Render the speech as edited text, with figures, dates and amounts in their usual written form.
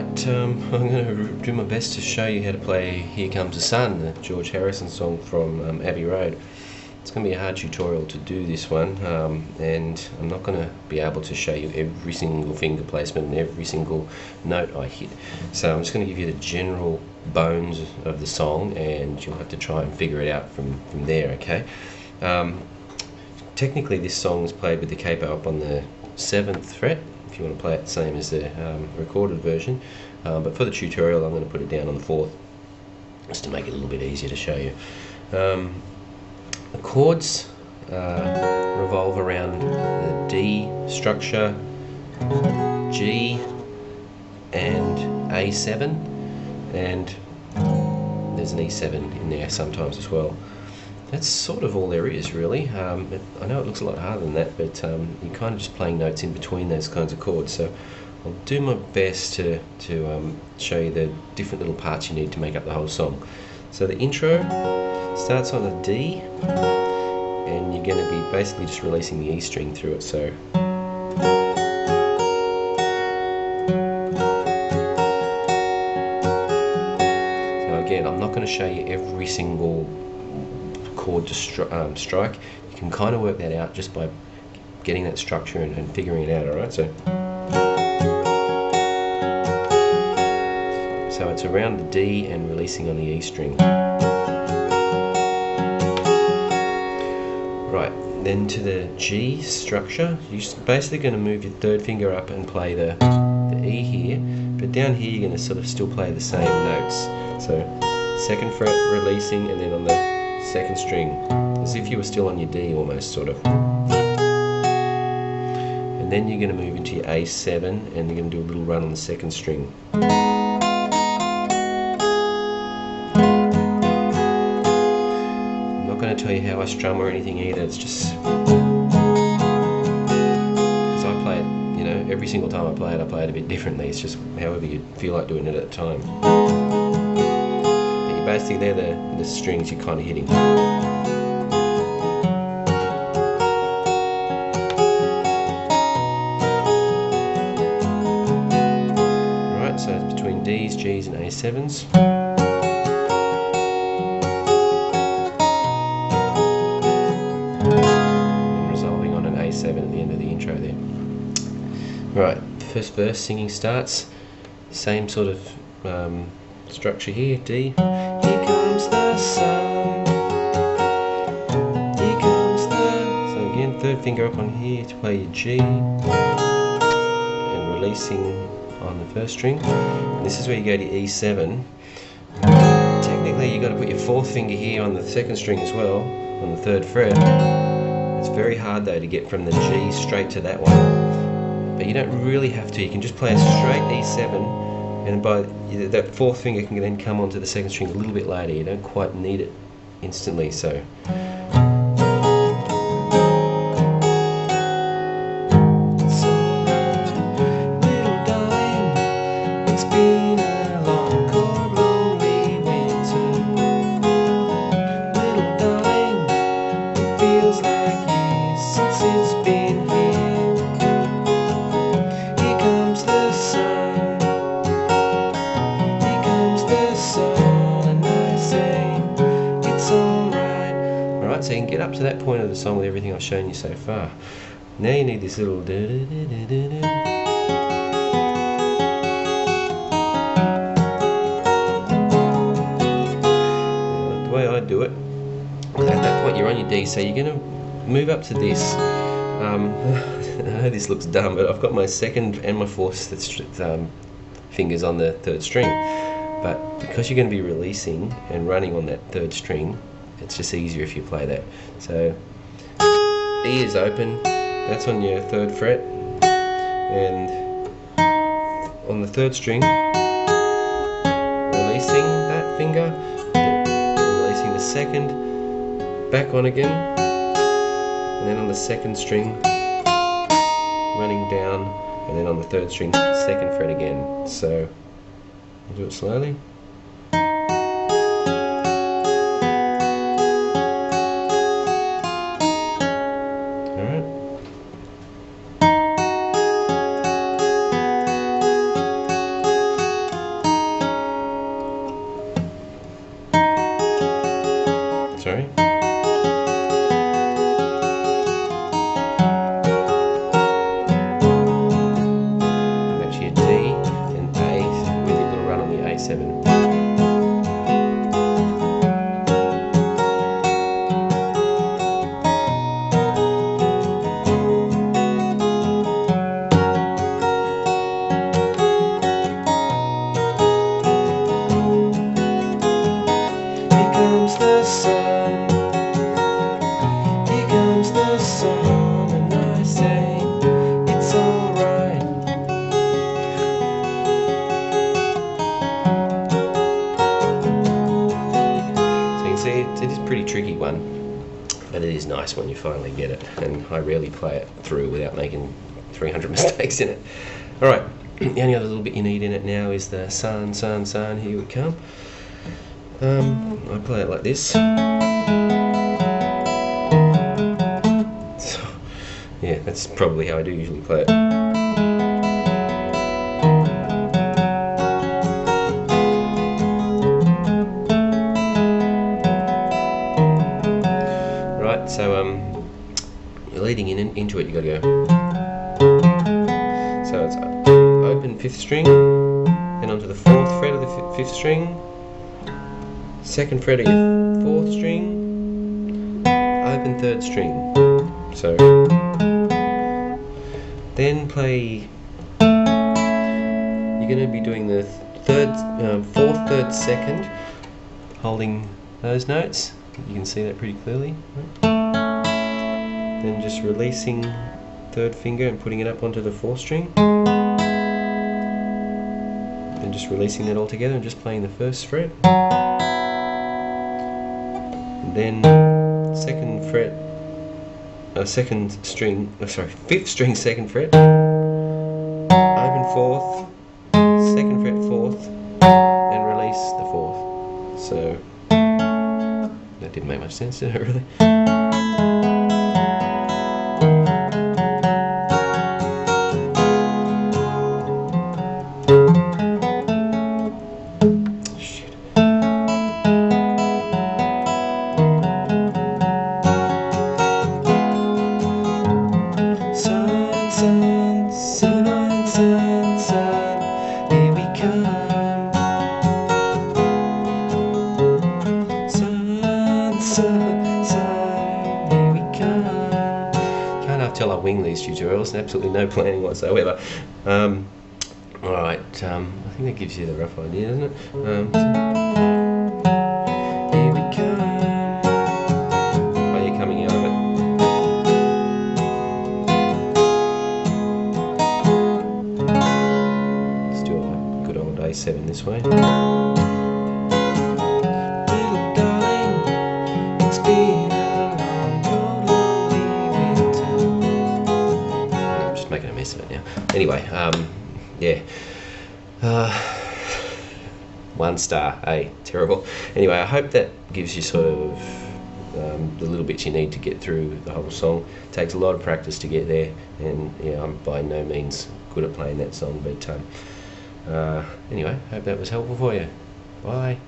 Alright, I'm going to do my best to show you how to play Here Comes the Sun, the George Harrison song from Abbey Road. It's going to be a hard tutorial to do this one, and I'm not going to be able to show you every single finger placement and every single note I hit. So I'm just going to give you the general bones of the song, and you'll have to try and figure it out from there, okay? Technically this song is played with the capo up on the 7th fret, if you want to play it the same as the recorded version, but for the tutorial I'm going to put it down on the 4th, just to make it a little bit easier to show you. The chords revolve around the D structure, G and A7, and there's an E7 in there sometimes as well. That's sort of all there is, really. I know it looks a lot harder than that, but you're kind of just playing notes in between those kinds of chords. So I'll do my best to show you the different little parts you need to make up the whole song. So the intro starts on a D, and you're going to be basically just releasing the E string through it. So again, I'm not going to show you every single chord to strike. You can kind of work that out just by getting that structure and figuring it out, alright? So it's around the D and releasing on the E string. Right, then to the G structure, you're basically going to move your third finger up and play the E here, but down here you're going to sort of still play the same notes. So 2nd fret releasing, and then on the 2nd string, as if you were still on your D almost, sort of. And then you're going to move into your A7, and you're going to do a little run on the 2nd string. I'm not going to tell you how I strum or anything either, it's just because I play it, you know, every single time I play it a bit differently. It's just however you feel like doing it at the time. Basically they're the strings you're kind of hitting. Alright, so it's between Ds, Gs and A7s. And resolving on an A7 at the end of the intro there. Right, first verse singing starts, same sort of structure here, D. Here comes the sun. Here comes the... So again, third finger up on here to play your G, and releasing on the 1st string. And this is where you go to E7. Technically you've got to put your 4th finger here on the 2nd string as well, on the 3rd fret. It's very hard though to get from the G straight to that one. But you don't really have to, you can just play a straight E7, and by that 4th finger can then come onto the 2nd string a little bit later. You don't quite need it instantly, so. It's been a long, cold, lonely winter. Little darling, it feels like years since it's been here. Here comes the sun. So you can get up to that point of the song with everything I've shown you so far. Now you need this little da-da-da-da-da-da. The way I do it, at that point you're on your D, so you're going to move up to this. I know this looks dumb, but I've got my 2nd and my 4th fingers on the 3rd string. But because you're going to be releasing and running on that 3rd string, it's just easier if you play that. So E is open, that's on your 3rd fret, and on the 3rd string, releasing that finger, releasing the 2nd, back on again, and then on the 2nd string, running down, and then on the 3rd string, 2nd fret again. So I'll do it slowly. A7. Here comes the sun, here comes the sun, and I say it's alright. So you can see it is a pretty tricky one, but it is nice when you finally get it, and I rarely play it through without making 300 mistakes in it. Alright, the only other little bit you need in it now is the sun, sun, sun, here we come. I play it like this. So, yeah, that's probably how I do usually play it. Right, so you're leading into it, you gotta go. So it's open 5th string, then onto the 4th fret of the 5th string, 2nd fret of your 4th string, open 3rd string. So then play, you're going to be doing the 4th, 3rd, 2nd, holding those notes. You can see that pretty clearly. Then just releasing 3rd finger and putting it up onto the 4th string. Then just releasing that all together and just playing the 1st fret. Then 2nd fret, 2nd string, 5th string, 2nd fret, open 4th, 2nd fret 4th, and release the 4th. So that didn't make much sense, did it really? Till I wing these tutorials, and absolutely no planning whatsoever. Alright, I think that gives you the rough idea, doesn't it? Here we come. While you're coming out of it. Let's do a good old A7 this way. Little darling, it's been making a mess of it now. Anyway, yeah. 1 star, terrible. Anyway, I hope that gives you sort of the little bits you need to get through the whole song. It takes a lot of practice to get there, and yeah, I'm by no means good at playing that song, but anyway, hope that was helpful for you. Bye.